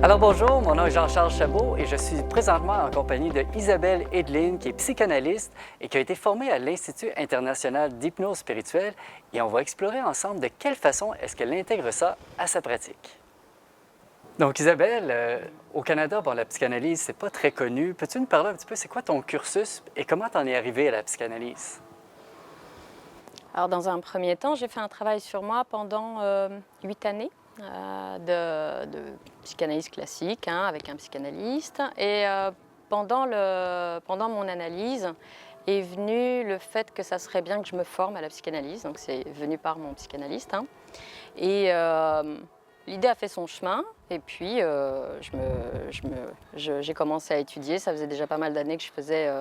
Alors bonjour, mon nom est Jean-Charles Chabot et je suis présentement en compagnie de Isabelle Edline, qui est psychanalyste et qui a été formée à l'Institut international d'hypnose spirituelle, et on va explorer ensemble de quelle façon est-ce qu'elle intègre ça à sa pratique. Donc Isabelle, au Canada, bon, la psychanalyse, c'est pas très connu. Peux-tu nous parler un petit peu, c'est quoi ton cursus et comment tu en es arrivée à la psychanalyse? Alors, dans un premier temps, j'ai fait un travail sur moi pendant 8 années de psychanalyse classique, avec un psychanalyste. Et pendant mon analyse est venu le fait que ça serait bien que je me forme à la psychanalyse. Donc, c'est venu par mon psychanalyste. Et l'idée a fait son chemin. Et puis, j'ai commencé à étudier. Ça faisait déjà pas mal d'années que je faisais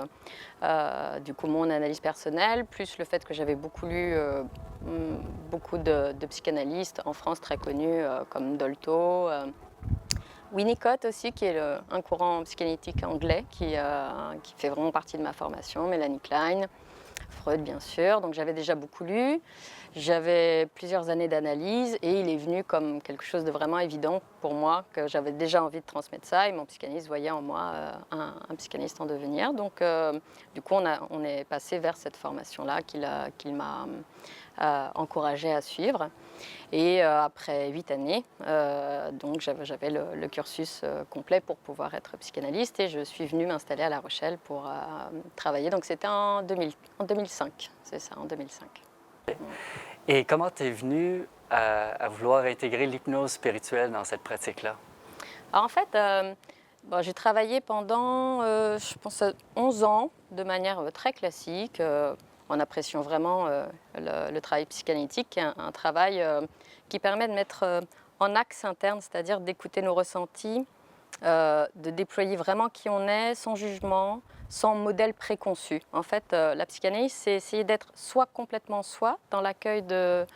du coup mon analyse personnelle, plus le fait que j'avais beaucoup lu beaucoup de psychanalystes en France très connus comme Dolto, Winnicott aussi, qui est un courant psychanalytique anglais qui fait vraiment partie de ma formation, Mélanie Klein, Freud bien sûr. Donc j'avais déjà beaucoup lu, j'avais plusieurs années d'analyse et il est venu comme quelque chose de vraiment évident pour moi, que j'avais déjà envie de transmettre ça, et mon psychanalyste voyait en moi un psychanalyste en devenir. Donc du coup on est passé vers cette formation-là qu'il m'a encouragée à suivre. Et après 8 années, donc j'avais le cursus complet pour pouvoir être psychanalyste, et je suis venue m'installer à La Rochelle pour travailler. Donc c'était en 2005, c'est ça, en 2005. Et comment tu es venue à vouloir intégrer l'hypnose spirituelle dans cette pratique-là? Alors en fait, j'ai travaillé pendant, je pense, 11 ans de manière très classique, en appréciant vraiment le travail psychanalytique, qui est un travail qui permet de mettre en axe interne, c'est-à-dire d'écouter nos ressentis, de déployer vraiment qui on est, sans jugement, sans modèle préconçu. En fait, la psychanalyse, c'est essayer d'être soit complètement soi, dans l'accueil de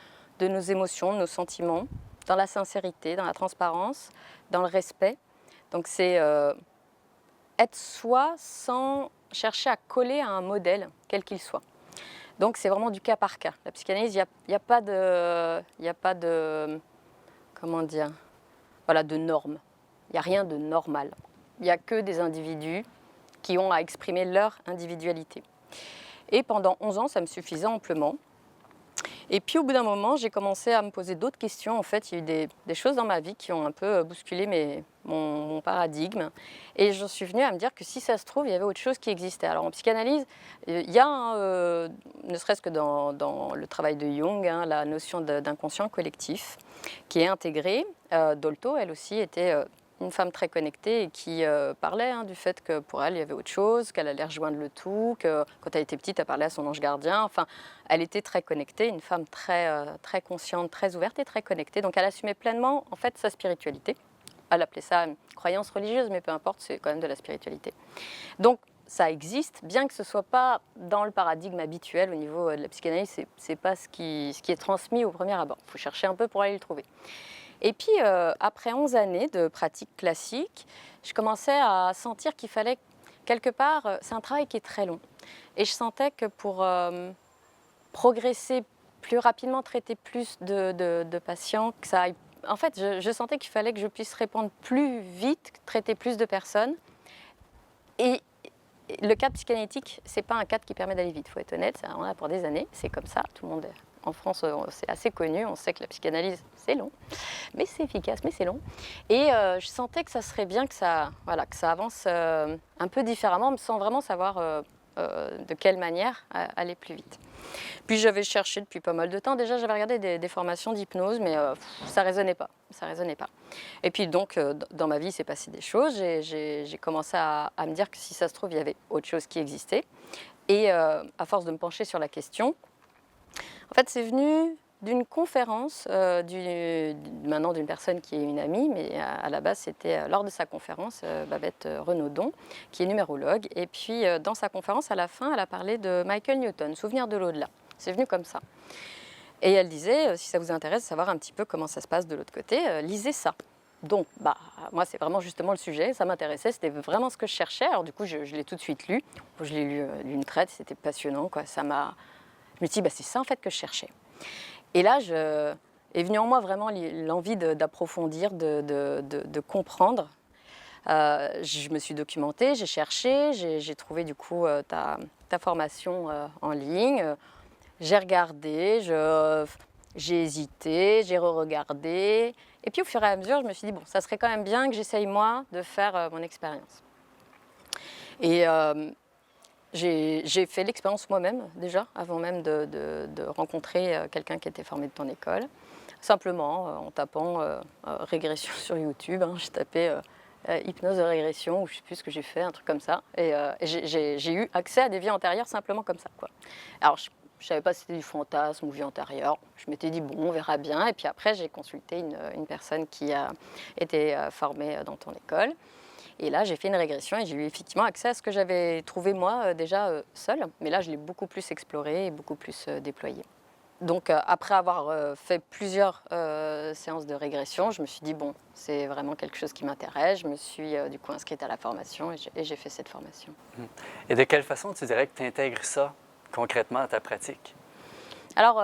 nos émotions, de nos sentiments, dans la sincérité, dans la transparence, dans le respect. Donc c'est être soi sans chercher à coller à un modèle, quel qu'il soit. Donc c'est vraiment du cas par cas. La psychanalyse, il n'y a pas de, comment dire, voilà, de normes. Il n'y a rien de normal. Il n'y a que des individus qui ont à exprimer leur individualité. Et pendant 11 ans, ça me suffisait amplement. Et puis au bout d'un moment, j'ai commencé à me poser d'autres questions. En fait, il y a eu des choses dans ma vie qui ont un peu bousculé mon paradigme. Et je suis venue à me dire que si ça se trouve, il y avait autre chose qui existait. Alors en psychanalyse, il y a, ne serait-ce que dans le travail de Jung, la notion d'inconscient collectif qui est intégrée. Dolto, elle aussi, était une femme très connectée et qui parlait du fait que pour elle, il y avait autre chose, qu'elle allait rejoindre le tout, que quand elle était petite, elle parlait à son ange gardien. Enfin, elle était très connectée, une femme très consciente, très ouverte et très connectée. Donc elle assumait pleinement, en fait, sa spiritualité. Elle appelait ça une croyance religieuse, mais peu importe, c'est quand même de la spiritualité. Donc ça existe, bien que ce ne soit pas dans le paradigme habituel au niveau de la psychanalyse, c'est pas ce qui est transmis au premier abord. Il faut chercher un peu pour aller le trouver. Et puis, après 11 années de pratique classique, je commençais à sentir qu'il fallait, quelque part, c'est un travail qui est très long. Et je sentais que pour progresser plus rapidement, traiter plus de patients, que ça aille... En fait, je sentais qu'il fallait que je puisse répondre plus vite, traiter plus de personnes. Et le cadre psychanalytique, ce n'est pas un cadre qui permet d'aller vite, il faut être honnête, on a pour des années, c'est comme ça, tout le monde... En France, c'est assez connu, on sait que la psychanalyse, c'est long, mais c'est efficace, mais c'est long. Et je sentais que ça serait bien que ça avance un peu différemment, sans vraiment savoir de quelle manière aller plus vite. Puis j'avais cherché depuis pas mal de temps, déjà j'avais regardé des formations d'hypnose, mais ça résonnait pas, Et puis donc, dans ma vie, il s'est passé des choses, j'ai commencé à me dire que si ça se trouve, il y avait autre chose qui existait. Et à force de me pencher sur la question, en fait, c'est venu d'une conférence, maintenant d'une personne qui est une amie, mais à la base, c'était lors de sa conférence, Babette Renaudon, qui est numérologue. Et puis, dans sa conférence, à la fin, elle a parlé de Michael Newton, Souvenir de l'au-delà. C'est venu comme ça. Et elle disait, si ça vous intéresse de savoir un petit peu comment ça se passe de l'autre côté, lisez ça. Donc, moi, c'est vraiment justement le sujet, ça m'intéressait, c'était vraiment ce que je cherchais. Alors du coup, je l'ai tout de suite lu. Je l'ai lu d'une traite, c'était passionnant, quoi. Je me suis dit, c'est ça en fait que je cherchais. Et là, est venue en moi vraiment l'envie d'approfondir, de comprendre Je me suis documentée, j'ai cherché, j'ai trouvé du coup ta formation en ligne. J'ai regardé, j'ai hésité, j'ai re-regardé. Et puis au fur et à mesure, je me suis dit, bon, ça serait quand même bien que j'essaye moi de faire mon expérience. Et j'ai fait l'expérience moi-même déjà, avant même de rencontrer quelqu'un qui était formé de ton école. Simplement en tapant régression sur YouTube, hein, j'ai tapé hypnose de régression, ou je ne sais plus ce que j'ai fait, un truc comme ça. Et j'ai eu accès à des vies antérieures simplement comme ça, quoi. Alors je ne savais pas si c'était du fantasme ou vie antérieure. Je m'étais dit, bon, on verra bien. Et puis après, j'ai consulté une personne qui a été formée dans ton école. Et là, j'ai fait une régression et j'ai eu effectivement accès à ce que j'avais trouvé moi déjà seule. Mais là, je l'ai beaucoup plus exploré et beaucoup plus déployé. Donc après avoir fait plusieurs séances de régression, je me suis dit, bon, c'est vraiment quelque chose qui m'intéresse. Je me suis du coup inscrite à la formation et j'ai fait cette formation. Et de quelle façon tu dirais que tu intègres ça concrètement à ta pratique? Alors,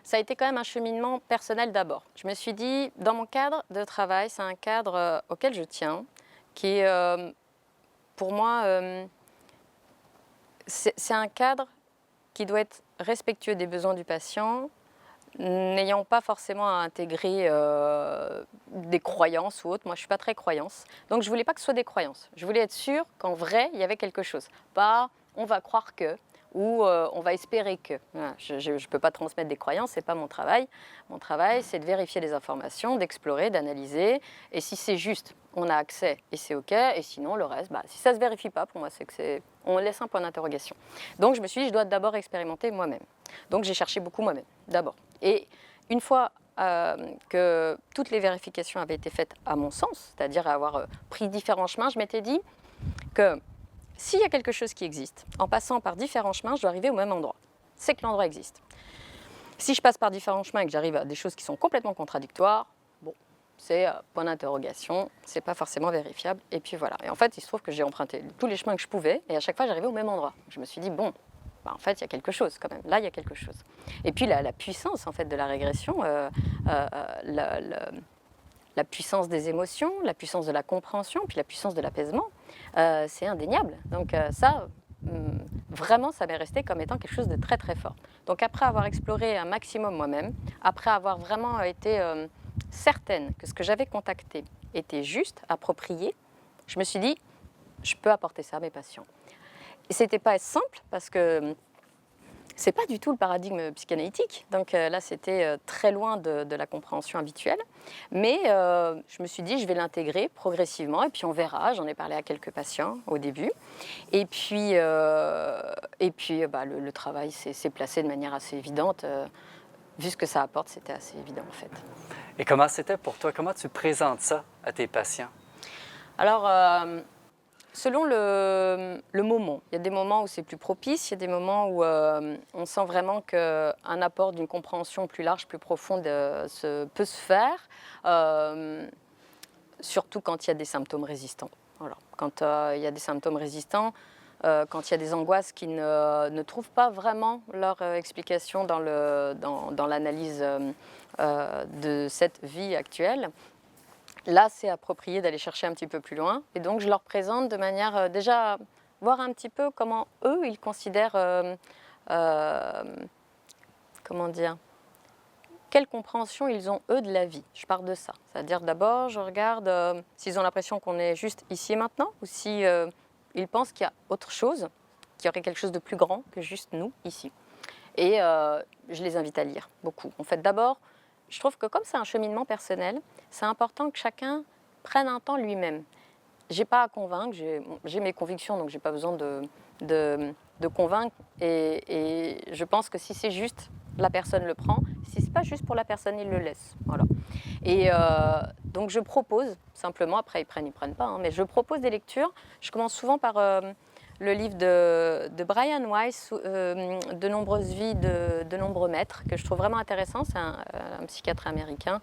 ça a été quand même un cheminement personnel d'abord. Je me suis dit, dans mon cadre de travail, c'est un cadre auquel je tiens, qui est pour moi, c'est un cadre qui doit être respectueux des besoins du patient, n'ayant pas forcément à intégrer des croyances ou autres. Moi, je ne suis pas très croyance. Donc, je ne voulais pas que ce soit des croyances. Je voulais être sûre qu'en vrai, il y avait quelque chose. Pas on va croire que, ou on va espérer que. Voilà, je ne peux pas transmettre des croyances, ce n'est pas mon travail. Mon travail, c'est de vérifier les informations, d'explorer, d'analyser. Et si c'est juste, on a accès et c'est OK. Et sinon, le reste, si ça ne se vérifie pas, pour moi, c'est que c'est... On laisse un point d'interrogation. Donc, je me suis dit, je dois d'abord expérimenter moi-même. Donc, j'ai cherché beaucoup moi-même, d'abord. Et une fois que toutes les vérifications avaient été faites à mon sens, c'est-à-dire avoir pris différents chemins, je m'étais dit que s'il y a quelque chose qui existe, en passant par différents chemins, je dois arriver au même endroit. C'est que l'endroit existe. Si je passe par différents chemins et que j'arrive à des choses qui sont complètement contradictoires, bon, c'est point d'interrogation, c'est pas forcément vérifiable, et puis voilà. Et en fait, il se trouve que j'ai emprunté tous les chemins que je pouvais, et à chaque fois, j'arrivais au même endroit. Je me suis dit, bon, en fait, il y a quelque chose quand même. Là, il y a quelque chose. Et puis, la puissance, en fait, de la régression, la puissance des émotions, la puissance de la compréhension, puis la puissance de l'apaisement, c'est indéniable. Donc ça, vraiment, ça m'est resté comme étant quelque chose de très très fort. Donc après avoir exploré un maximum moi-même, après avoir vraiment été certaine que ce que j'avais contacté était juste, approprié, je me suis dit, je peux apporter ça à mes patients. Et c'était pas simple parce que c'est pas du tout le paradigme psychanalytique. Donc là, c'était très loin de la compréhension habituelle. Mais je me suis dit, je vais l'intégrer progressivement et puis on verra. J'en ai parlé à quelques patients au début. Et puis, le travail s'est placé de manière assez évidente. Vu ce que ça apporte, c'était assez évident en fait. Et comment c'était pour toi? Comment tu présentes ça à tes patients? Alors, selon le moment, il y a des moments où c'est plus propice, il y a des moments où on sent vraiment qu'un apport d'une compréhension plus large, plus profonde peut se faire, surtout quand il y a des symptômes résistants. Voilà. Quand il y a des symptômes résistants, quand il y a des angoisses qui ne trouvent pas vraiment leur explication dans l'analyse de cette vie actuelle, là, c'est approprié d'aller chercher un petit peu plus loin. Et donc, je leur présente de manière déjà voir un petit peu comment eux, ils considèrent, comment dire, quelle compréhension ils ont, eux, de la vie. Je pars de ça. C'est-à-dire, d'abord, je regarde s'ils ont l'impression qu'on est juste ici et maintenant, ou si ils pensent qu'il y a autre chose, qu'il y aurait quelque chose de plus grand que juste nous, ici. Et je les invite à lire, beaucoup. En fait, d'abord, je trouve que comme c'est un cheminement personnel, c'est important que chacun prenne un temps lui-même. Je n'ai pas à convaincre, j'ai mes convictions, donc je n'ai pas besoin de convaincre. Et je pense que si c'est juste, la personne le prend. Si ce n'est pas juste pour la personne, il le laisse. Voilà. Et donc je propose, simplement, après ils prennent pas, hein, mais je propose des lectures. Je commence souvent par le livre de Brian Weiss, De nombreuses vies de nombreux maîtres, que je trouve vraiment intéressant. C'est un psychiatre américain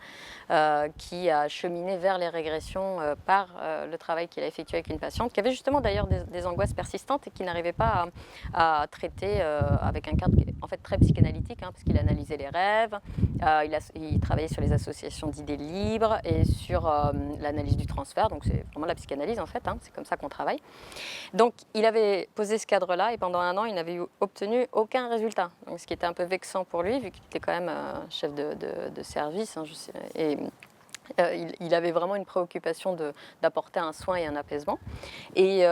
qui a cheminé vers les régressions par le travail qu'il a effectué avec une patiente, qui avait justement d'ailleurs des angoisses persistantes et qui n'arrivait pas à traiter avec un cadre en fait très psychanalytique, hein, parce qu'il analysait les rêves, il travaillait sur les associations d'idées libres et sur l'analyse du transfert, donc c'est vraiment la psychanalyse en fait, hein, c'est comme ça qu'on travaille. Donc il avait posé ce cadre-là et pendant 1 an, il n'avait obtenu aucun résultat, donc, ce qui était un peu vexant pour lui, vu qu'il était quand même chef de service, hein, et il avait vraiment une préoccupation d'apporter un soin et un apaisement. Et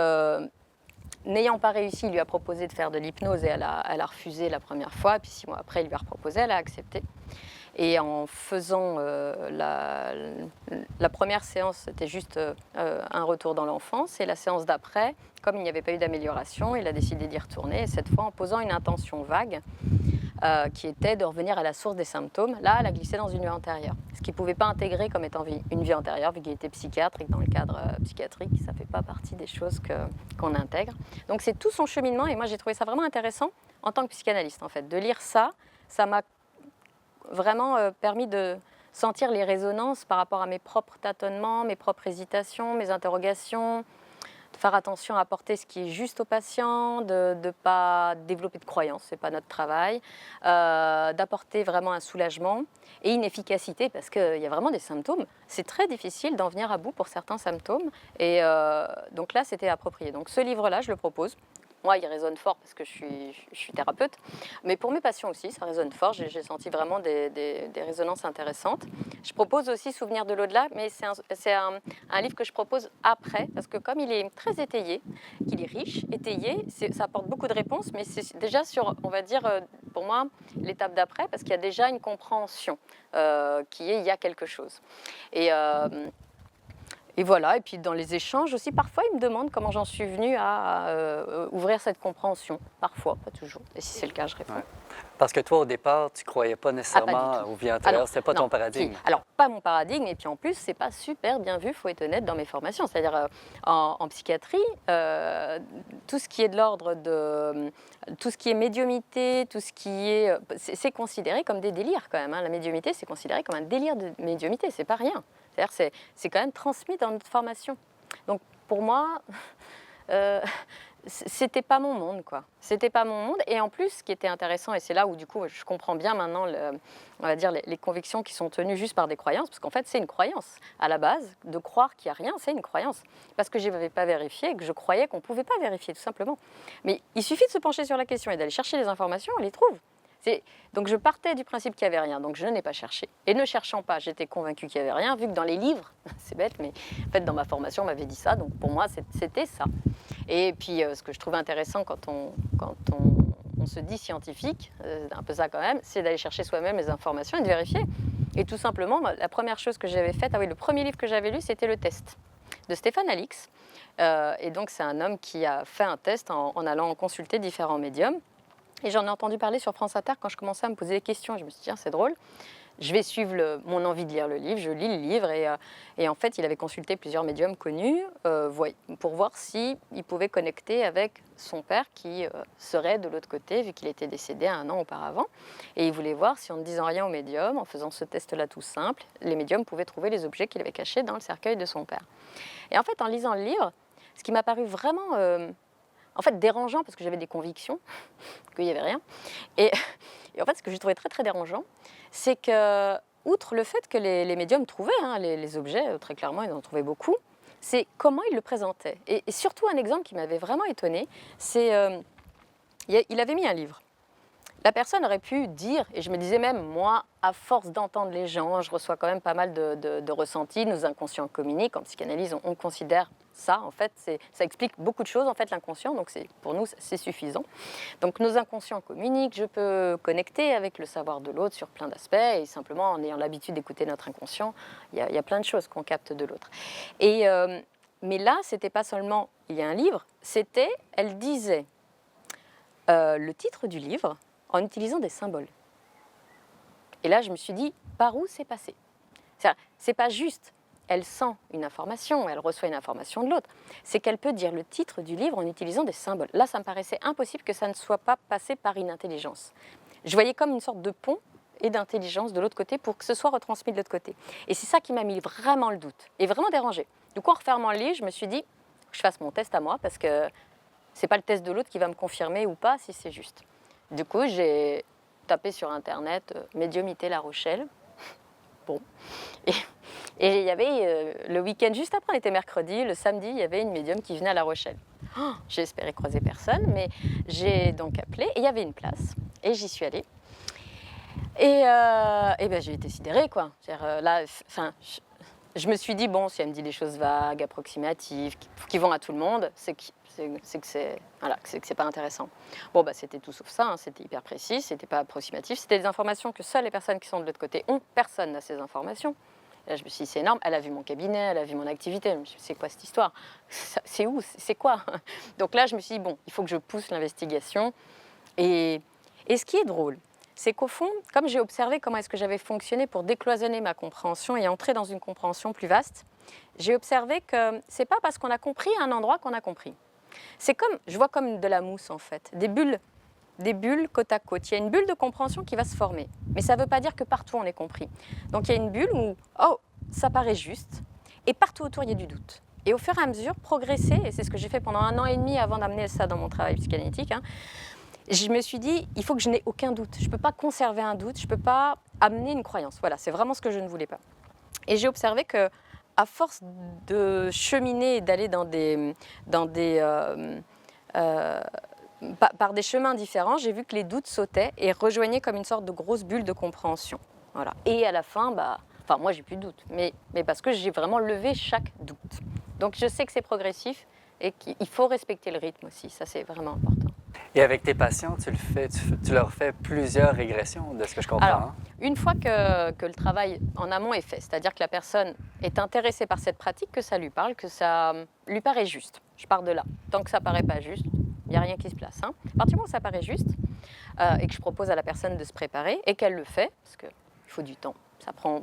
n'ayant pas réussi, il lui a proposé de faire de l'hypnose et elle a refusé la première fois. Et puis 6 mois après, il lui a proposé, elle a accepté. Et en faisant la première séance, c'était juste un retour dans l'enfance. Et la séance d'après, comme il n'y avait pas eu d'amélioration, il a décidé d'y retourner. Et cette fois, en posant une intention vague, qui était de revenir à la source des symptômes. Là, elle a glissé dans une vie antérieure, ce qu'il ne pouvait pas intégrer comme étant une vie antérieure, vu qu'il était psychiatre et que dans le cadre psychiatrique, ça ne fait pas partie des choses qu'on intègre. Donc c'est tout son cheminement et moi j'ai trouvé ça vraiment intéressant en tant que psychanalyste en fait. De lire ça, ça m'a vraiment permis de sentir les résonances par rapport à mes propres tâtonnements, mes propres hésitations, mes interrogations, de faire attention à apporter ce qui est juste au patient, de ne pas développer de croyances, ce n'est pas notre travail, d'apporter vraiment un soulagement et une efficacité parce qu'il y a vraiment des symptômes. C'est très difficile d'en venir à bout pour certains symptômes et donc là c'était approprié. Donc ce livre-là, je le propose. Moi, il résonne fort parce que je suis thérapeute, mais pour mes patients aussi, ça résonne fort. J'ai senti vraiment des résonances intéressantes. Je propose aussi Souvenir de l'au-delà, mais c'est un livre que je propose après, parce que comme il est très étayé, qu'il est riche, étayé, ça apporte beaucoup de réponses, mais c'est déjà sur, on va dire, pour moi, l'étape d'après, parce qu'il y a déjà une compréhension qui est, il y a quelque chose. Et voilà, et puis dans les échanges aussi, parfois ils me demandent comment j'en suis venue à ouvrir cette compréhension. Parfois, pas toujours. Et si c'est le cas, je réponds. Ouais. Parce que toi, au départ, tu ne croyais pas nécessairement aux vies antérieures, ce n'était pas ton paradigme. Alors, pas mon paradigme, et puis en plus, ce n'est pas super bien vu, il faut être honnête, dans mes formations. C'est-à-dire, en psychiatrie, tout ce qui est de l'ordre de... tout ce qui est médiumité, tout ce qui est... c'est considéré comme des délires quand même. Hein. La médiumité, c'est considéré comme un délire de médiumité, c'est pas rien. C'est-à-dire c'est quand même transmis dans notre formation. Donc, pour moi... c'était pas mon monde, quoi. C'était pas mon monde. Et en plus, ce qui était intéressant, et c'est là où du coup je comprends bien maintenant, on va dire les convictions qui sont tenues juste par des croyances, parce qu'en fait c'est une croyance à la base, de croire qu'il n'y a rien, c'est une croyance, parce que je n'avais pas vérifié, et que je croyais qu'on ne pouvait pas vérifier, tout simplement. Mais il suffit de se pencher sur la question et d'aller chercher les informations, on les trouve. Donc je partais du principe qu'il n'y avait rien, donc je n'ai pas cherché. Et ne cherchant pas, j'étais convaincue qu'il n'y avait rien, vu que dans les livres, c'est bête, mais en fait dans ma formation on m'avait dit ça, donc pour moi c'était ça. Et puis ce que je trouve intéressant quand on se dit scientifique, un peu ça quand même, c'est d'aller chercher soi-même les informations et de vérifier. Et tout simplement, la première chose que j'avais faite, le premier livre que j'avais lu, c'était Le Test de Stéphane Alix. Et donc c'est un homme qui a fait un test en allant consulter différents médiums. Et j'en ai entendu parler sur France Inter quand je commençais à me poser des questions. Je me suis dit, tiens, c'est drôle. Je vais suivre mon envie de lire le livre. Je lis le livre. Et en fait, il avait consulté plusieurs médiums connus pour voir s'il pouvait connecter avec son père qui serait de l'autre côté, vu qu'il était décédé 1 an auparavant. Et il voulait voir si, en ne disant rien au médium, en faisant ce test-là tout simple, les médiums pouvaient trouver les objets qu'il avait cachés dans le cercueil de son père. Et en fait, en lisant le livre, ce qui m'a paru vraiment... en fait, dérangeant, parce que j'avais des convictions qu'il n'y avait rien. Et en fait, ce que j'ai trouvé très, très dérangeant, c'est que, outre le fait que les médiums trouvaient les objets, très clairement, ils en trouvaient beaucoup, c'est comment ils le présentaient. Et surtout, un exemple qui m'avait vraiment étonnée, c'est il avait mis un livre. La personne aurait pu dire, et je me disais même, moi, à force d'entendre les gens, je reçois quand même pas mal de ressentis, nos inconscients communiquent, en psychanalyse, on considère ça, en fait, ça explique beaucoup de choses, en fait, l'inconscient, donc pour nous, c'est suffisant. Donc nos inconscients communiquent, je peux connecter avec le savoir de l'autre sur plein d'aspects, et simplement en ayant l'habitude d'écouter notre inconscient, il y a plein de choses qu'on capte de l'autre. Mais là, c'était pas seulement, il y a un livre, elle disait le titre du livre, en utilisant des symboles. Et là, je me suis dit, par où c'est passé ? C'est pas juste, elle sent une information, elle reçoit une information de l'autre. C'est qu'elle peut dire le titre du livre en utilisant des symboles. Là, ça me paraissait impossible que ça ne soit pas passé par une intelligence. Je voyais comme une sorte de pont et d'intelligence de l'autre côté pour que ce soit retransmis de l'autre côté. Et c'est ça qui m'a mis vraiment le doute et vraiment dérangé. Du coup, en refermant le livre, je me suis dit, que je fasse mon test à moi parce que c'est pas le test de l'autre qui va me confirmer ou pas si c'est juste. Du coup, j'ai tapé sur Internet médiumité La Rochelle. Bon. Et, et il y avait le week-end, juste après, on était mercredi, le samedi, il y avait une médium qui venait à La Rochelle. Oh, j'ai espéré croiser personne, mais j'ai donc appelé et il y avait une place. Et j'y suis allée. Et ben, j'ai été sidérée, quoi. Là, je me suis dit, bon, si elle me dit des choses vagues, approximatives, qui vont à tout le monde, c'est que c'est pas intéressant. Bon, bah, c'était tout sauf ça, hein, c'était hyper précis, c'était pas approximatif, c'était des informations que seules les personnes qui sont de l'autre côté ont. Personne n'a ces informations. Et là, je me suis dit, c'est énorme, elle a vu mon cabinet, elle a vu mon activité. Je me suis dit, c'est quoi cette histoire? C'est où? C'est quoi? Donc là, je me suis dit, bon, il faut que je pousse l'investigation. Et ce qui est drôle, c'est qu'au fond, comme j'ai observé comment est-ce que j'avais fonctionné pour décloisonner ma compréhension et entrer dans une compréhension plus vaste, j'ai observé que c'est pas parce qu'on a compris un endroit qu'on a compris. C'est comme, je vois comme de la mousse en fait, des bulles côte à côte. Il y a une bulle de compréhension qui va se former, mais ça ne veut pas dire que partout on est compris. Donc il y a une bulle où, oh, ça paraît juste, et partout autour il y a du doute. Et au fur et à mesure, progresser, et c'est ce que j'ai fait pendant 1 an et demi avant d'amener ça dans mon travail psychanalytique, hein, je me suis dit, il faut que je n'ai aucun doute. Je ne peux pas conserver un doute, je ne peux pas amener une croyance. Voilà, c'est vraiment ce que je ne voulais pas. Et j'ai observé que, à force de cheminer et d'aller par des chemins différents, j'ai vu que les doutes sautaient et rejoignaient comme une sorte de grosse bulle de compréhension. Voilà. Et à la fin, moi j'ai plus de doute, mais parce que j'ai vraiment levé chaque doute. Donc je sais que c'est progressif et qu'il faut respecter le rythme aussi, ça c'est vraiment important. Et avec tes patients, tu leur fais plusieurs régressions, de ce que je comprends. Alors, une fois que le travail en amont est fait, c'est-à-dire que la personne est intéressée par cette pratique, que ça lui parle, que ça lui paraît juste. Je pars de là. Tant que ça ne paraît pas juste, il n'y a rien qui se place. Hein. À partir du moment où ça paraît juste, et que je propose à la personne de se préparer, et qu'elle le fait, parce qu'il faut du temps.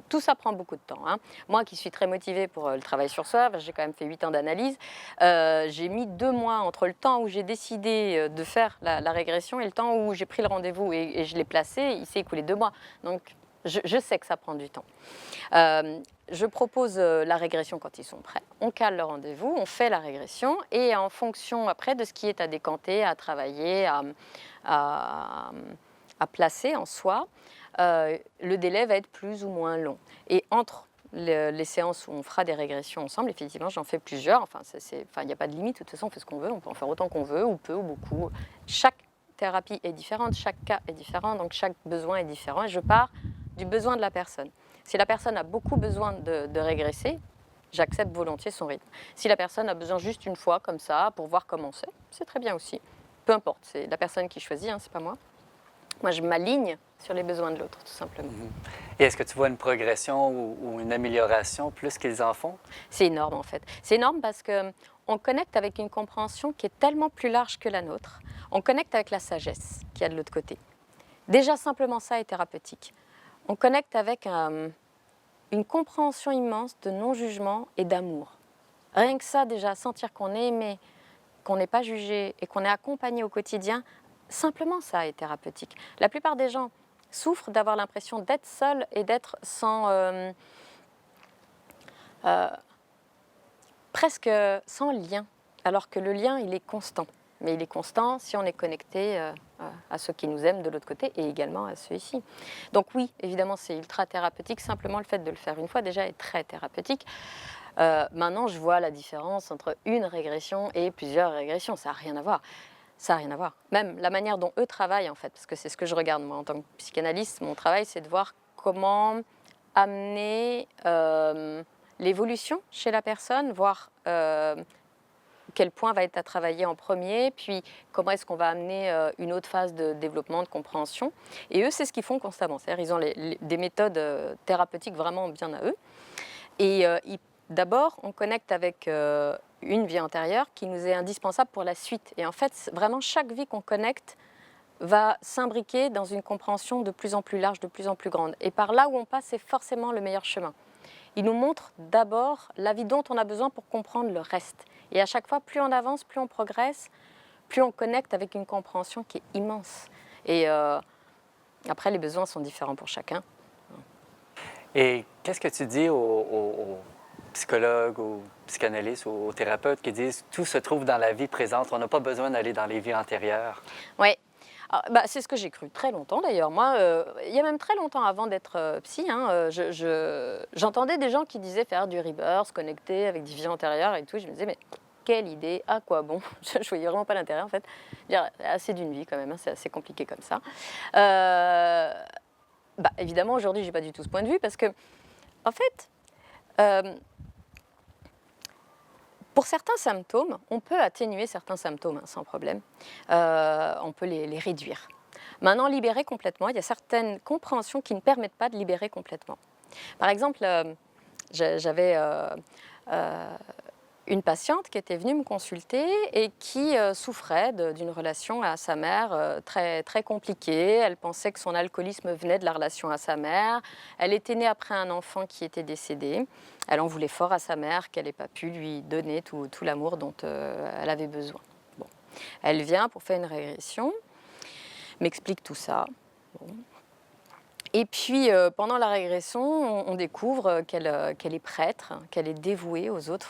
Tout ça prend beaucoup de temps. Hein. Moi qui suis très motivée pour le travail sur soi, j'ai quand même fait 8 ans d'analyse, j'ai mis 2 mois entre le temps où j'ai décidé de faire la régression et le temps où j'ai pris le rendez-vous et je l'ai placé, il s'est écoulé 2 mois. Donc je sais que ça prend du temps. Je propose la régression quand ils sont prêts. On cale le rendez-vous, on fait la régression et en fonction après de ce qui est à décanter, à travailler, à placer en soi, le délai va être plus ou moins long. Et entre les séances où on fera des régressions ensemble, effectivement, j'en fais plusieurs. Il n'y a pas de limite, de toute façon, on fait ce qu'on veut, on peut en faire autant qu'on veut, ou peu, ou beaucoup. Chaque thérapie est différente, chaque cas est différent, donc chaque besoin est différent. Et je pars du besoin de la personne. Si la personne a beaucoup besoin de régresser, j'accepte volontiers son rythme. Si la personne a besoin juste une fois, comme ça, pour voir comment c'est très bien aussi. Peu importe, c'est la personne qui choisit, hein, c'est pas moi. Moi, je m'aligne sur les besoins de l'autre, tout simplement. Et est-ce que tu vois une progression ou une amélioration plus qu'ils en font? C'est énorme, en fait. C'est énorme parce qu'on connecte avec une compréhension qui est tellement plus large que la nôtre. On connecte avec la sagesse qu'il y a de l'autre côté. Déjà, simplement ça est thérapeutique. On connecte avec une compréhension immense de non-jugement et d'amour. Rien que ça, déjà, sentir qu'on est aimé, qu'on n'est pas jugé et qu'on est accompagné au quotidien, simplement ça est thérapeutique. La plupart des gens souffrent d'avoir l'impression d'être seuls et d'être presque sans lien, alors que le lien, il est constant. Mais il est constant si on est connecté à ceux qui nous aiment de l'autre côté et également à ceux ici. Donc oui, évidemment, c'est ultra thérapeutique. Simplement, le fait de le faire une fois déjà est très thérapeutique. Maintenant, je vois la différence entre une régression et plusieurs régressions. Ça n'a rien à voir. Ça n'a rien à voir. Même la manière dont eux travaillent, en fait, parce que c'est ce que je regarde, moi, en tant que psychanalyste, mon travail, c'est de voir comment amener l'évolution chez la personne, voir quel point va être à travailler en premier, puis comment est-ce qu'on va amener une autre phase de développement, de compréhension. Et eux, c'est ce qu'ils font constamment. C'est-à-dire ils ont des méthodes thérapeutiques vraiment bien à eux. Et d'abord, on connecte avec une vie antérieure qui nous est indispensable pour la suite. Et en fait, vraiment, chaque vie qu'on connecte va s'imbriquer dans une compréhension de plus en plus large, de plus en plus grande. Et par là où on passe, c'est forcément le meilleur chemin. Il nous montre d'abord la vie dont on a besoin pour comprendre le reste. Et à chaque fois, plus on avance, plus on progresse, plus on connecte avec une compréhension qui est immense. Et après, les besoins sont différents pour chacun. Et qu'est-ce que tu dis aux psychologues, aux psychanalystes, aux thérapeutes qui disent « tout se trouve dans la vie présente, on n'a pas besoin d'aller dans les vies antérieures ». Oui. C'est ce que j'ai cru très longtemps d'ailleurs. Moi, il y a même très longtemps avant d'être psy, hein, j'entendais des gens qui disaient faire du rebirth, se connecter avec des vies antérieures et tout. Je me disais, mais quelle idée, à quoi bon? Je voyais vraiment pas l'intérêt en fait. Je veux dire, assez d'une vie quand même, hein, c'est assez compliqué comme ça. Évidemment, aujourd'hui, j'ai pas du tout ce point de vue parce que, en fait, pour certains symptômes, on peut atténuer certains symptômes hein, sans problème. On peut les réduire. Maintenant, libérer complètement, il y a certaines compréhensions qui ne permettent pas de libérer complètement. Par exemple, j'avais une patiente qui était venue me consulter et qui souffrait d'une relation à sa mère très, très compliquée. Elle pensait que son alcoolisme venait de la relation à sa mère. Elle était née après un enfant qui était décédé. Elle en voulait fort à sa mère, qu'elle n'ait pas pu lui donner tout l'amour dont elle avait besoin. Bon. Elle vient pour faire une régression, m'explique tout ça. Bon. Et puis, pendant la régression, on découvre qu'elle est prêtre, qu'elle est dévouée aux autres,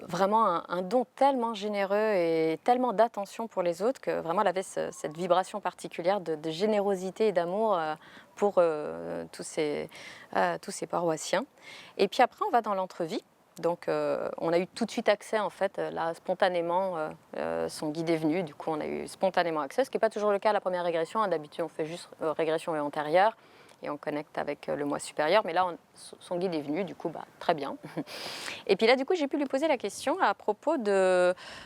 vraiment un don tellement généreux et tellement d'attention pour les autres que vraiment elle avait cette vibration particulière de générosité et d'amour pour tous ces paroissiens. Et puis après, on va dans l'entrevie. Donc, on a eu tout de suite accès, en fait, là, spontanément, son guide est venu, du coup, on a eu spontanément accès, ce qui n'est pas toujours le cas à la première régression. Hein. D'habitude, on fait juste régression et antérieure, et on connecte avec le moi supérieur, mais là, son guide est venu, du coup, très bien. Et puis là, du coup, j'ai pu lui poser la question à propos du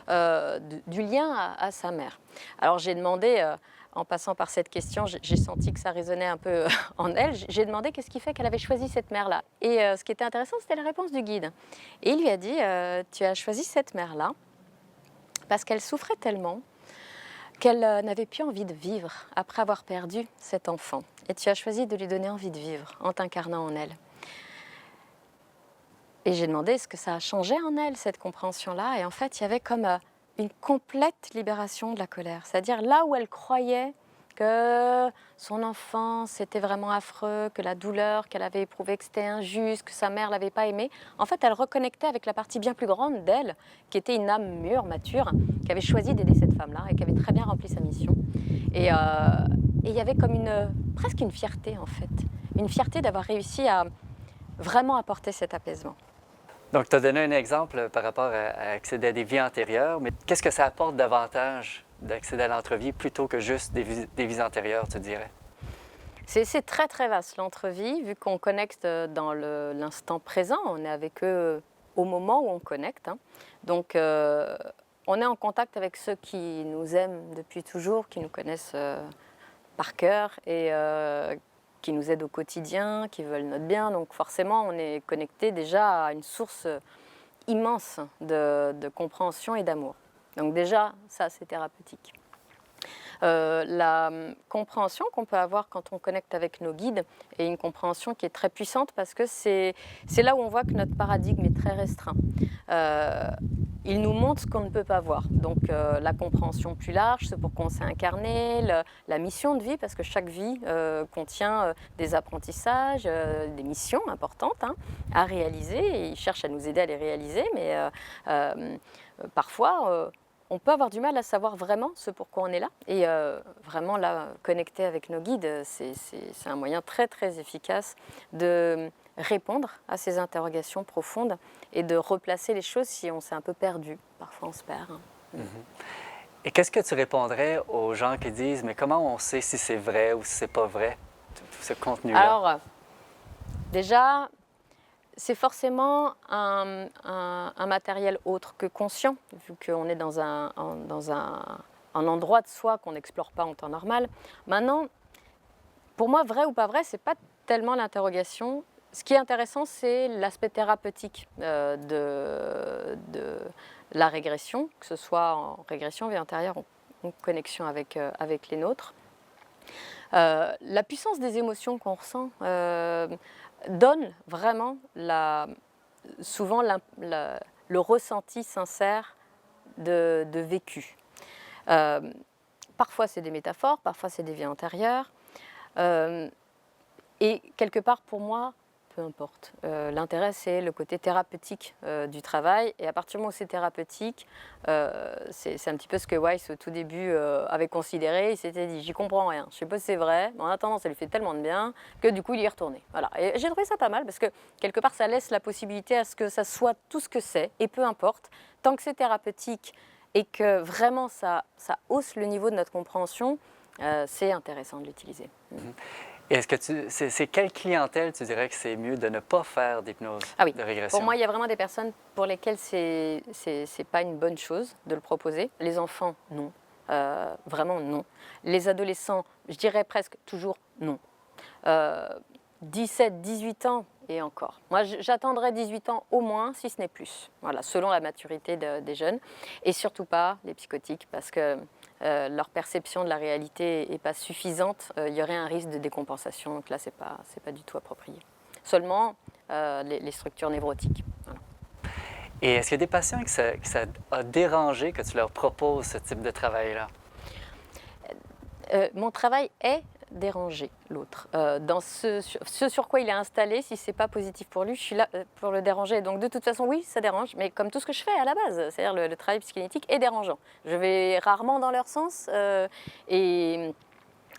lien à sa mère. Alors, j'ai demandé... En passant par cette question, j'ai senti que ça résonnait un peu en elle. J'ai demandé qu'est-ce qui fait qu'elle avait choisi cette mère-là. Et ce qui était intéressant, c'était la réponse du guide. Et il lui a dit, tu as choisi cette mère-là parce qu'elle souffrait tellement qu'elle n'avait plus envie de vivre après avoir perdu cet enfant. Et tu as choisi de lui donner envie de vivre en t'incarnant en elle. Et j'ai demandé, est-ce que ça a changé en elle, cette compréhension-là? Et en fait, il y avait comme... une complète libération de la colère. C'est-à-dire là où elle croyait que son enfance était vraiment affreux, que la douleur qu'elle avait éprouvée, que c'était injuste, que sa mère ne l'avait pas aimée, en fait, elle reconnectait avec la partie bien plus grande d'elle, qui était une âme mûre, mature, qui avait choisi d'aider cette femme-là et qui avait très bien rempli sa mission. Et il y avait comme presque une fierté, en fait. Une fierté d'avoir réussi à vraiment apporter cet apaisement. Donc, tu as donné un exemple par rapport à accéder à des vies antérieures, mais qu'est-ce que ça apporte davantage d'accéder à l'entrevie plutôt que juste des vies antérieures, tu dirais? C'est très très vaste l'entrevie, vu qu'on connecte dans l'instant présent, on est avec eux au moment où on connecte. Hein. Donc on est en contact avec ceux qui nous aiment depuis toujours, qui nous connaissent par cœur et qui nous aident au quotidien, qui veulent notre bien. Donc forcément, on est connecté déjà à une source immense de compréhension et d'amour. Donc déjà, ça, c'est thérapeutique. La compréhension qu'on peut avoir quand on connecte avec nos guides est une compréhension qui est très puissante parce que c'est là où on voit que notre paradigme est très restreint. Il nous montre ce qu'on ne peut pas voir. Donc la compréhension plus large, c'est pourquoi on s'est incarné, la mission de vie, parce que chaque vie contient des apprentissages, des missions importantes hein, à réaliser, et il cherche à nous aider à les réaliser, mais parfois on peut avoir du mal à savoir vraiment ce pourquoi on est là. Et vraiment là, connecter avec nos guides, c'est un moyen très très efficace de répondre à ces interrogations profondes et de replacer les choses si on s'est un peu perdu. Parfois on se perd. Hein. Et qu'est-ce que tu répondrais aux gens qui disent « Mais comment on sait si c'est vrai ou si c'est pas vrai, ce contenu-là? » Alors, déjà, c'est forcément un matériel autre que conscient, vu qu'on est dans un endroit de soi qu'on n'explore pas en temps normal. Maintenant, pour moi, vrai ou pas vrai, c'est pas tellement l'interrogation. Ce qui est intéressant, c'est l'aspect thérapeutique de la régression, que ce soit en régression, vie antérieure, en connexion avec les nôtres. La puissance des émotions qu'on ressent donne vraiment souvent le ressenti sincère de vécu. Parfois, c'est des métaphores, parfois, c'est des vies antérieures. Et quelque part, pour moi, peu importe. L'intérêt, c'est le côté thérapeutique du travail. Et à partir du moment où c'est thérapeutique, c'est un petit peu ce que Weiss, au tout début, avait considéré. Il s'était dit, j'y comprends rien. Je sais pas si c'est vrai, mais en attendant, ça lui fait tellement de bien que du coup, il y est retourné. Voilà. Et j'ai trouvé ça pas mal parce que, quelque part, ça laisse la possibilité à ce que ça soit tout ce que c'est, et peu importe. Tant que c'est thérapeutique et que vraiment ça hausse le niveau de notre compréhension, c'est intéressant de l'utiliser. Et est-ce que c'est quelle clientèle tu dirais que c'est mieux de ne pas faire d'hypnose de régression? Pour moi, il y a vraiment des personnes pour lesquelles c'est pas une bonne chose de le proposer. Les enfants, non. Vraiment non. Les adolescents, je dirais presque toujours non. 17, 18 ans et encore. Moi, j'attendrai 18 ans au moins, si ce n'est plus. Voilà, selon la maturité des jeunes. Et surtout pas les psychotiques, parce que leur perception de la réalité n'est pas suffisante. Il y aurait un risque de décompensation. Donc là, c'est pas du tout approprié. Seulement les structures névrotiques. Voilà. Et est-ce qu'il y a des patients que ça a dérangé que tu leur proposes ce type de travail-là? Mon travail est déranger l'autre. Dans ce sur quoi il est installé, si c'est pas positif pour lui, je suis là pour le déranger. Donc de toute façon, oui, ça dérange, mais comme tout ce que je fais à la base, c'est-à-dire le travail psychanalytique est dérangeant. Je vais rarement dans leur sens et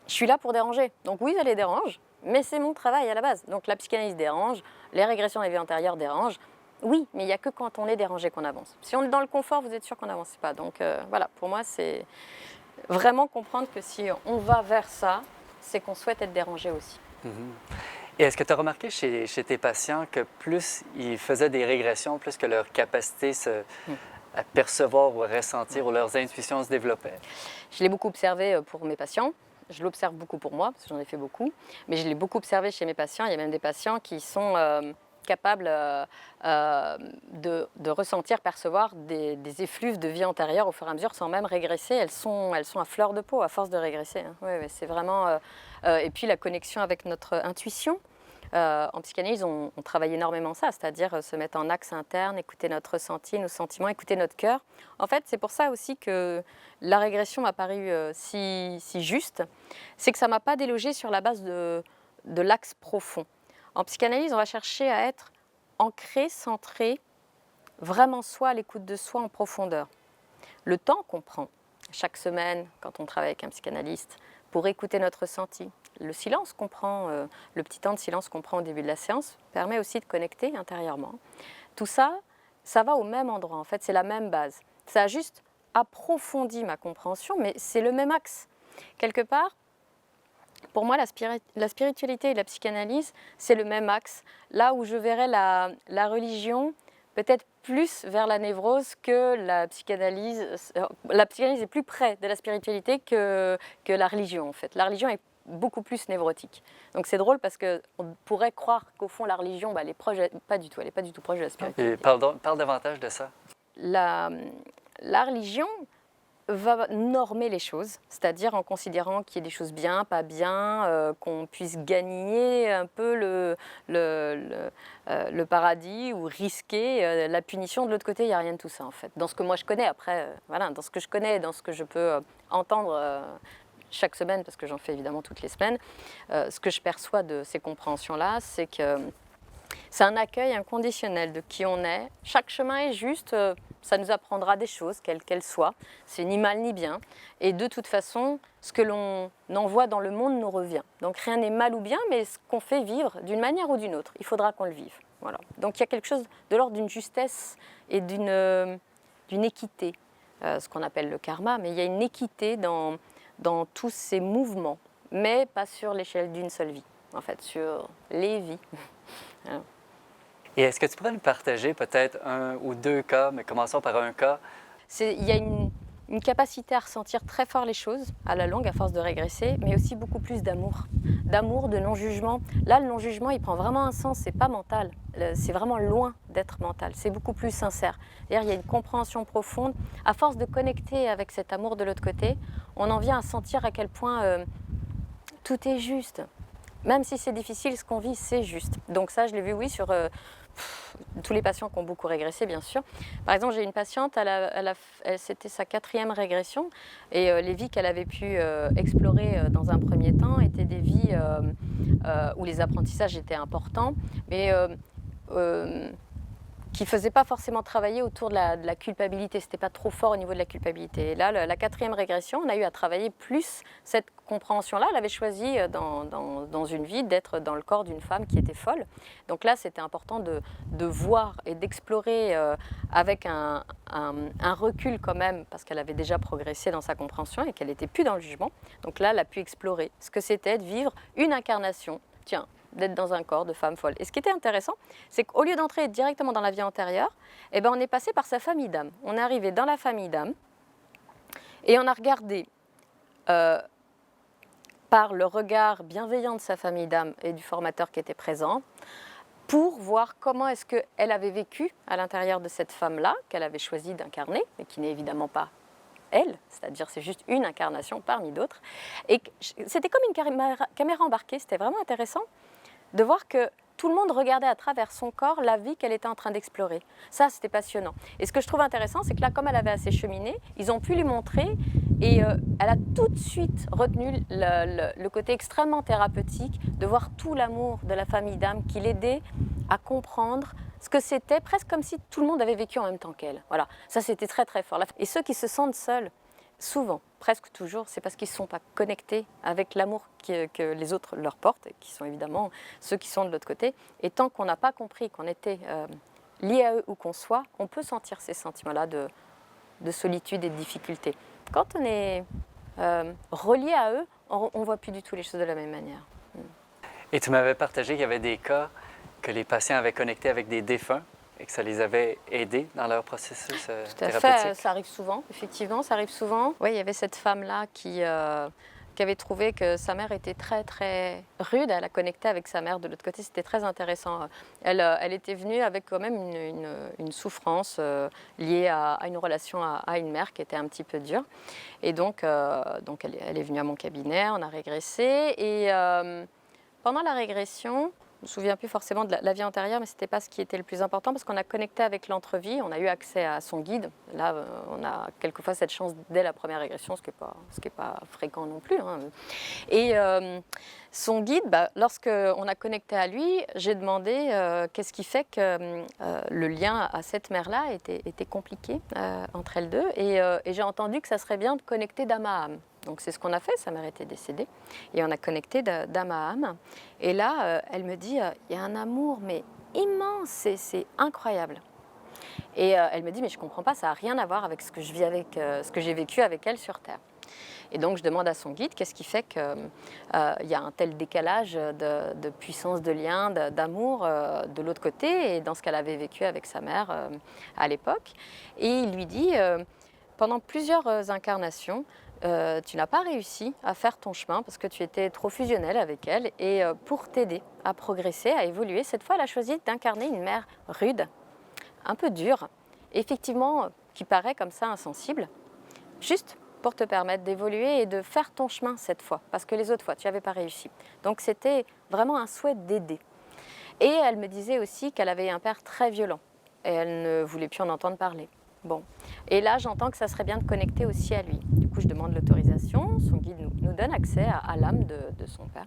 je suis là pour déranger. Donc oui, ça les dérange, mais c'est mon travail à la base. Donc la psychanalyse dérange, les régressions des vies antérieures dérangent. Oui, mais il n'y a que quand on est dérangé qu'on avance. Si on est dans le confort, vous êtes sûr qu'on n'avance pas. Donc voilà, pour moi, c'est vraiment comprendre que si on va vers ça, c'est qu'on souhaite être dérangé aussi. Et est-ce que tu as remarqué chez tes patients que plus ils faisaient des régressions, plus que leur capacité à percevoir ou à ressentir ou leurs intuitions se développaient? Je l'ai beaucoup observé pour mes patients. Je l'observe beaucoup pour moi, parce que j'en ai fait beaucoup. Mais je l'ai beaucoup observé chez mes patients. Il y a même des patients qui sont capables de ressentir, percevoir des effluves de vie antérieure au fur et à mesure sans même régresser. Elles sont à fleur de peau à force de régresser. Hein. Oui, c'est vraiment... et puis la connexion avec notre intuition. En psychanalyse, on travaille énormément ça, c'est-à-dire se mettre en axe interne, écouter notre ressenti, nos sentiments, écouter notre cœur. En fait, c'est pour ça aussi que la régression m'a paru si juste, c'est que ça ne m'a pas délogé sur la base de l'axe profond. En psychanalyse, on va chercher à être ancré, centré, vraiment soi, à l'écoute de soi en profondeur. Le temps qu'on prend chaque semaine quand on travaille avec un psychanalyste pour écouter notre ressenti, le silence qu'on prend, le petit temps de silence qu'on prend au début de la séance permet aussi de connecter intérieurement. Tout ça, ça va au même endroit en fait, c'est la même base. Ça a juste approfondi ma compréhension, mais c'est le même axe. Quelque part, pour moi, la spiritualité et la psychanalyse, c'est le même axe. Là où je verrais la religion, peut-être plus vers la névrose que la psychanalyse. La psychanalyse est plus près de la spiritualité que la religion, en fait. La religion est beaucoup plus névrotique. Donc c'est drôle parce qu'on pourrait croire qu'au fond, la religion, elle est proche, pas du tout, elle n'est pas du tout proche de la spiritualité. Et parle davantage de ça. La religion va normer les choses, c'est-à-dire en considérant qu'il y ait des choses bien, pas bien, qu'on puisse gagner un peu le paradis ou risquer la punition. De l'autre côté, il n'y a rien de tout ça en fait. Dans ce que moi je connais, après, voilà, dans ce que je connais, dans ce que je peux entendre chaque semaine, parce que j'en fais évidemment toutes les semaines, ce que je perçois de ces compréhensions-là, c'est que c'est un accueil inconditionnel de qui on est. Chaque chemin est juste, ça nous apprendra des choses, quelles qu'elles soient. C'est ni mal ni bien. Et de toute façon, ce que l'on envoie dans le monde nous revient. Donc rien n'est mal ou bien, mais ce qu'on fait vivre d'une manière ou d'une autre, il faudra qu'on le vive. Voilà. Donc il y a quelque chose de l'ordre d'une justesse et d'une équité, ce qu'on appelle le karma, mais il y a une équité dans tous ces mouvements, mais pas sur l'échelle d'une seule vie, en fait, sur les vies. Et est-ce que tu pourrais nous partager peut-être un ou deux cas, mais commençons par un cas? Il y a une capacité à ressentir très fort les choses, à la longue, à force de régresser, mais aussi beaucoup plus d'amour, de non-jugement. Là, le non-jugement, il prend vraiment un sens, c'est pas mental, c'est vraiment loin d'être mental, c'est beaucoup plus sincère. C'est-à-dire, il y a une compréhension profonde. À force de connecter avec cet amour de l'autre côté, on en vient à sentir à quel point tout est juste. Même si c'est difficile, ce qu'on vit, c'est juste. Donc ça, je l'ai vu, oui, sur tous les patients qui ont beaucoup régressé, bien sûr. Par exemple, j'ai une patiente, c'était sa 4e régression, et les vies qu'elle avait pu explorer dans un premier temps étaient des vies où les apprentissages étaient importants, mais qui ne faisait pas forcément travailler autour de la culpabilité. Ce n'était pas trop fort au niveau de la culpabilité. Et là, la quatrième régression, on a eu à travailler plus cette compréhension-là. Elle avait choisi dans une vie d'être dans le corps d'une femme qui était folle. Donc là, c'était important de voir et d'explorer avec un recul quand même, parce qu'elle avait déjà progressé dans sa compréhension et qu'elle n'était plus dans le jugement. Donc là, elle a pu explorer ce que c'était de vivre une incarnation. Tiens, d'être dans un corps de femme folle. Et ce qui était intéressant, c'est qu'au lieu d'entrer directement dans la vie antérieure, eh ben, on est passé par sa famille d'âme. On est arrivé dans la famille d'âme et on a regardé par le regard bienveillant de sa famille d'âme et du formateur qui était présent pour voir comment est-ce qu'elle avait vécu à l'intérieur de cette femme-là qu'elle avait choisi d'incarner et qui n'est évidemment pas elle, c'est-à-dire c'est juste une incarnation parmi d'autres. Et c'était comme une caméra embarquée, c'était vraiment intéressant de voir que tout le monde regardait à travers son corps la vie qu'elle était en train d'explorer. Ça, c'était passionnant. Et ce que je trouve intéressant, c'est que là, comme elle avait assez cheminé, ils ont pu lui montrer et elle a tout de suite retenu le côté extrêmement thérapeutique de voir tout l'amour de la famille d'âme qui l'aidait à comprendre ce que c'était, presque comme si tout le monde avait vécu en même temps qu'elle. Voilà, ça c'était très très fort. Et ceux qui se sentent seuls, souvent, presque toujours, c'est parce qu'ils ne sont pas connectés avec l'amour que les autres leur portent, et qui sont évidemment ceux qui sont de l'autre côté. Et tant qu'on n'a pas compris qu'on était lié à eux ou qu'on soit, on peut sentir ces sentiments-là de solitude et de difficulté. Quand on est relié à eux, on ne voit plus du tout les choses de la même manière. Et tu m'avais partagé qu'il y avait des cas que les patients avaient connecté avec des défunts et que ça les avait aidés dans leur processus Tout à thérapeutique. fait, ça arrive souvent, effectivement, ça arrive souvent. Oui, il y avait cette femme-là qui avait trouvé que sa mère était très très rude, elle a connecté avec sa mère de l'autre côté, c'était très intéressant. Elle était venue avec quand même une souffrance liée à une relation à une mère qui était un petit peu dure. Et donc elle est venue à mon cabinet, on a régressé et pendant la régression, je ne me souviens plus forcément de la vie antérieure, mais ce n'était pas ce qui était le plus important parce qu'on a connecté avec l'entrevie, on a eu accès à son guide. Là, on a quelquefois cette chance dès la première régression, ce qui n'est pas fréquent non plus. Hein. Et son guide, lorsqu'on a connecté à lui, j'ai demandé qu'est-ce qui fait que le lien à cette mère-là était compliqué entre elles deux. Et j'ai entendu que ça serait bien de connecter d'âme à âme. Donc c'est ce qu'on a fait, sa mère était décédée, et on a connecté d'âme à âme. Et là, elle me dit, il y a un amour, mais immense, c'est incroyable. Et elle me dit, mais je ne comprends pas, ça n'a rien à voir avec ce que je vis ce que j'ai vécu avec elle sur Terre. Et donc je demande à son guide, qu'est-ce qui fait qu'il y a un tel décalage de puissance, de lien, d'amour de l'autre côté, et dans ce qu'elle avait vécu avec sa mère à l'époque. Et il lui dit, pendant plusieurs incarnations, tu n'as pas réussi à faire ton chemin parce que tu étais trop fusionnel avec elle et pour t'aider à progresser, à évoluer, cette fois elle a choisi d'incarner une mère rude, un peu dure, effectivement qui paraît comme ça insensible, juste pour te permettre d'évoluer et de faire ton chemin cette fois, parce que les autres fois tu n'avais pas réussi. Donc c'était vraiment un souhait d'aider. Et elle me disait aussi qu'elle avait un père très violent et elle ne voulait plus en entendre parler. Bon, et là j'entends que ça serait bien de connecter aussi à lui. Du coup je demande l'autorisation, son guide nous donne accès à l'âme de son père.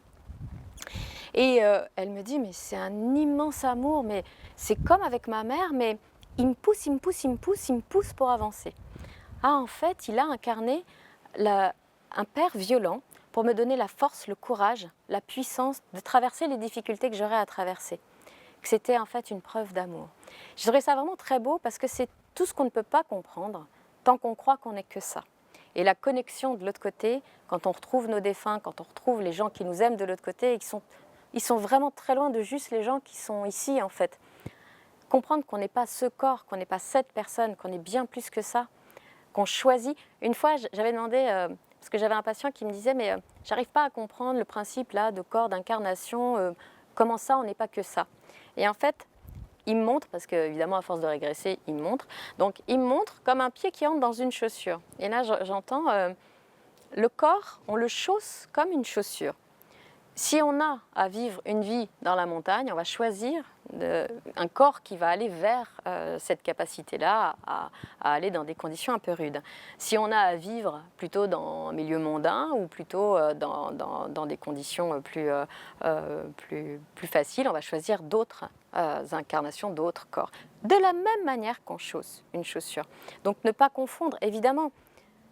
Et elle me dit, mais c'est un immense amour, mais c'est comme avec ma mère, mais il me pousse, il me pousse, il me pousse, il me pousse pour avancer. Ah en fait, il a incarné un père violent pour me donner la force, le courage, la puissance de traverser les difficultés que j'aurais à traverser. Que c'était en fait une preuve d'amour. Je trouvais ça vraiment très beau parce que c'est tout ce qu'on ne peut pas comprendre tant qu'on croit qu'on n'est que ça. Et la connexion de l'autre côté, quand on retrouve nos défunts, quand on retrouve les gens qui nous aiment de l'autre côté, et ils sont vraiment très loin de juste les gens qui sont ici en fait. Comprendre qu'on n'est pas ce corps, qu'on n'est pas cette personne, qu'on est bien plus que ça, qu'on choisit. Une fois, j'avais demandé, parce que j'avais un patient qui me disait, mais j'arrive pas à comprendre le principe là de corps, d'incarnation, comment ça, on n'est pas que ça. Et en fait, il me montre, parce qu'évidemment, à force de régresser, il me montre. Donc, il me montre comme un pied qui entre dans une chaussure. Et là, j'entends, le corps, on le chausse comme une chaussure. Si on a à vivre une vie dans la montagne, on va choisir un corps qui va aller vers cette capacité-là à aller dans des conditions un peu rudes. Si on a à vivre plutôt dans un milieu mondain ou plutôt dans des conditions plus faciles, on va choisir d'autres incarnations, d'autres corps. De la même manière qu'on chausse une chaussure. Donc ne pas confondre, évidemment,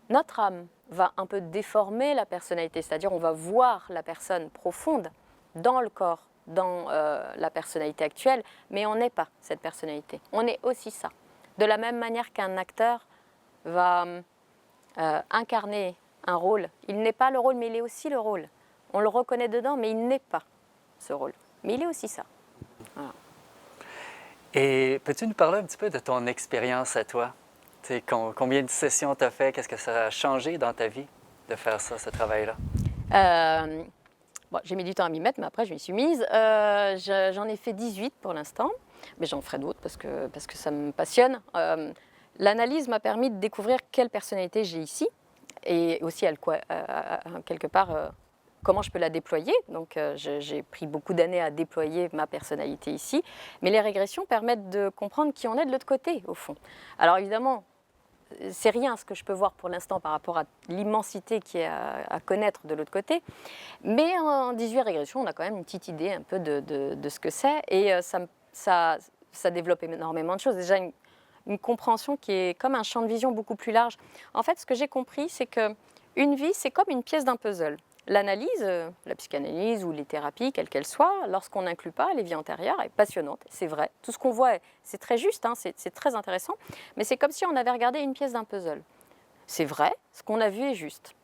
notre âme va un peu déformer la personnalité, c'est-à-dire on va voir la personne profonde dans le corps, dans la personnalité actuelle, mais on n'est pas cette personnalité, on est aussi ça. De la même manière qu'un acteur va incarner un rôle, il n'est pas le rôle, mais il est aussi le rôle. On le reconnaît dedans, mais il n'est pas ce rôle, mais il est aussi ça. Voilà. Et peux-tu nous parler un petit peu de ton expérience à toi? Combien de sessions tu as fait? Qu'est-ce que ça a changé dans ta vie de faire ça, ce travail-là? Bon, j'ai mis du temps à m'y mettre, mais après je m'y suis mise. J'en ai fait 18 pour l'instant, mais j'en ferai d'autres parce que ça me passionne. L'analyse m'a permis de découvrir quelle personnalité j'ai ici et aussi quelque part comment je peux la déployer. Donc j'ai pris beaucoup d'années à déployer ma personnalité ici, mais les régressions permettent de comprendre qui on est de l'autre côté au fond. Alors évidemment, c'est rien ce que je peux voir pour l'instant par rapport à l'immensité qui est à connaître de l'autre côté. Mais en 18 régressions, on a quand même une petite idée un peu de ce que c'est. Et ça développe énormément de choses. Déjà, une compréhension qui est comme un champ de vision beaucoup plus large. En fait, ce que j'ai compris, c'est qu'une vie, c'est comme une pièce d'un puzzle. L'analyse, la psychanalyse ou les thérapies, quelles qu'elles soient, lorsqu'on n'inclut pas les vies antérieures, est passionnante, c'est vrai. Tout ce qu'on voit, c'est très juste, hein, c'est très intéressant, mais c'est comme si on avait regardé une pièce d'un puzzle. C'est vrai, ce qu'on a vu est juste.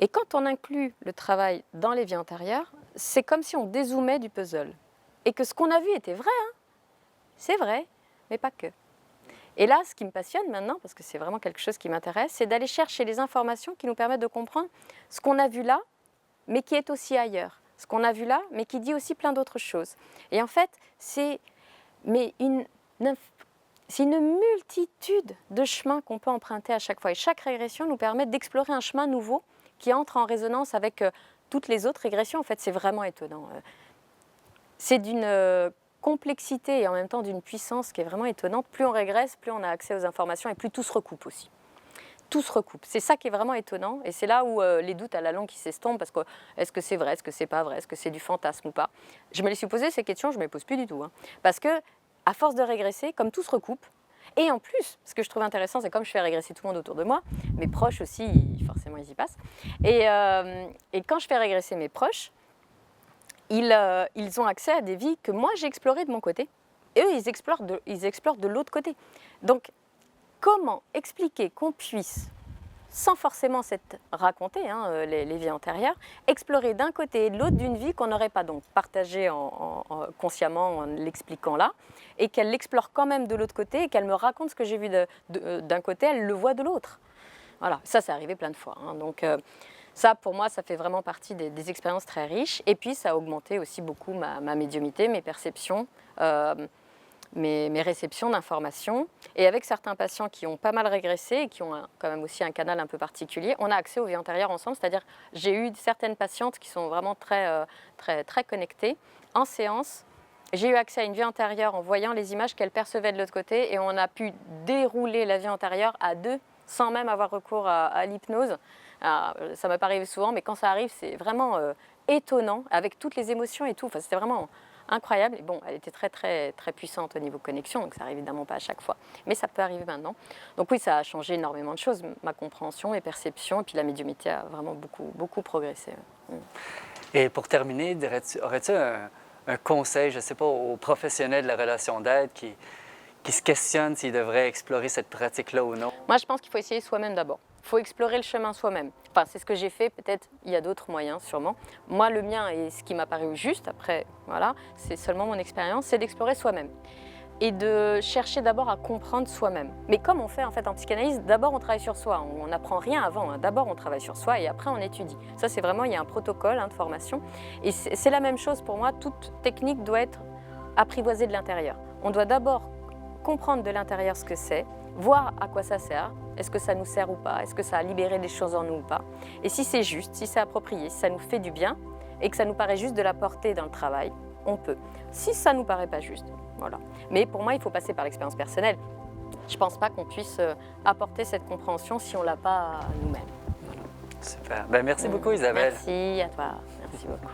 Et quand on inclut le travail dans les vies antérieures, c'est comme si on dézoomait du puzzle. Et que ce qu'on a vu était vrai, hein. C'est vrai, mais pas que. Et là, ce qui me passionne maintenant, parce que c'est vraiment quelque chose qui m'intéresse, c'est d'aller chercher les informations qui nous permettent de comprendre ce qu'on a vu là, mais qui est aussi ailleurs. Ce qu'on a vu là, mais qui dit aussi plein d'autres choses. Et en fait, c'est une multitude de chemins qu'on peut emprunter à chaque fois. Et chaque régression nous permet d'explorer un chemin nouveau qui entre en résonance avec toutes les autres régressions. En fait, c'est vraiment étonnant. C'est d'une complexité et en même temps d'une puissance qui est vraiment étonnante. Plus on régresse, plus on a accès aux informations et plus tout se recoupe aussi. Tout se recoupe. C'est ça qui est vraiment étonnant et c'est là où les doutes à la longue qui s'estompent parce que est-ce que c'est vrai, est-ce que c'est pas vrai, est-ce que c'est du fantasme ou pas. Je me les suis posé ces questions, je ne me les pose plus du tout. Hein. Parce que à force de régresser, comme tout se recoupe, et en plus, ce que je trouve intéressant, c'est comme je fais régresser tout le monde autour de moi, mes proches aussi, forcément ils y passent, et quand je fais régresser mes proches, ils ont accès à des vies que moi j'ai explorées de mon côté. Et eux, ils explorent de l'autre côté. Donc, comment expliquer qu'on puisse, sans forcément s'être raconté les vies antérieures, explorer d'un côté et de l'autre d'une vie qu'on n'aurait pas donc partagée consciemment en l'expliquant là, et qu'elle l'explore quand même de l'autre côté, et qu'elle me raconte ce que j'ai vu d'un côté, elle le voit de l'autre. Voilà, ça c'est arrivé plein de fois. Hein. Donc, ça, pour moi, ça fait vraiment partie des expériences très riches. Et puis, ça a augmenté aussi beaucoup ma médiumnité, mes perceptions, mes réceptions d'informations. Et avec certains patients qui ont pas mal régressé et qui ont quand même aussi un canal un peu particulier, on a accès aux vies antérieures ensemble. C'est-à-dire, j'ai eu certaines patientes qui sont vraiment très connectées. En séance, j'ai eu accès à une vie antérieure en voyant les images qu'elles percevaient de l'autre côté. Et on a pu dérouler la vie antérieure à deux, sans même avoir recours à l'hypnose. Alors, ça m'est pas arrivé souvent, mais quand ça arrive, c'est vraiment étonnant, avec toutes les émotions et tout. Enfin, c'était vraiment incroyable. Et bon, elle était très puissante au niveau connexion, donc ça n'arrive évidemment pas à chaque fois. Mais ça peut arriver maintenant. Donc oui, ça a changé énormément de choses, ma compréhension, mes perceptions, et puis la médiumnité a vraiment beaucoup progressé. Et pour terminer, aurais-tu un conseil, je ne sais pas, aux professionnels de la relation d'aide qui se questionnent s'ils devraient explorer cette pratique-là ou non? Moi, je pense qu'il faut essayer soi-même d'abord. Il faut explorer le chemin soi-même. Enfin, c'est ce que j'ai fait, peut-être il y a d'autres moyens, sûrement. Moi, le mien et ce qui m'a paru juste, après, voilà, c'est seulement mon expérience, c'est d'explorer soi-même. Et de chercher d'abord à comprendre soi-même. Mais comme on fait en fait en psychanalyse, d'abord on travaille sur soi, on n'apprend rien avant, hein. D'abord on travaille sur soi et après on étudie. Ça c'est vraiment, il y a un protocole de formation. Et c'est la même chose pour moi, toute technique doit être apprivoisée de l'intérieur. On doit d'abord comprendre de l'intérieur ce que c'est, voir à quoi ça sert, est-ce que ça nous sert ou pas, est-ce que ça a libéré des choses en nous ou pas. Et si c'est juste, si c'est approprié, si ça nous fait du bien, et que ça nous paraît juste de la porter dans le travail, on peut. Si ça ne nous paraît pas juste, voilà. Mais pour moi, il faut passer par l'expérience personnelle. Je ne pense pas qu'on puisse apporter cette compréhension si on ne l'a pas nous-mêmes. Super. Ben, merci beaucoup, Isabelle. Merci à toi. Merci beaucoup.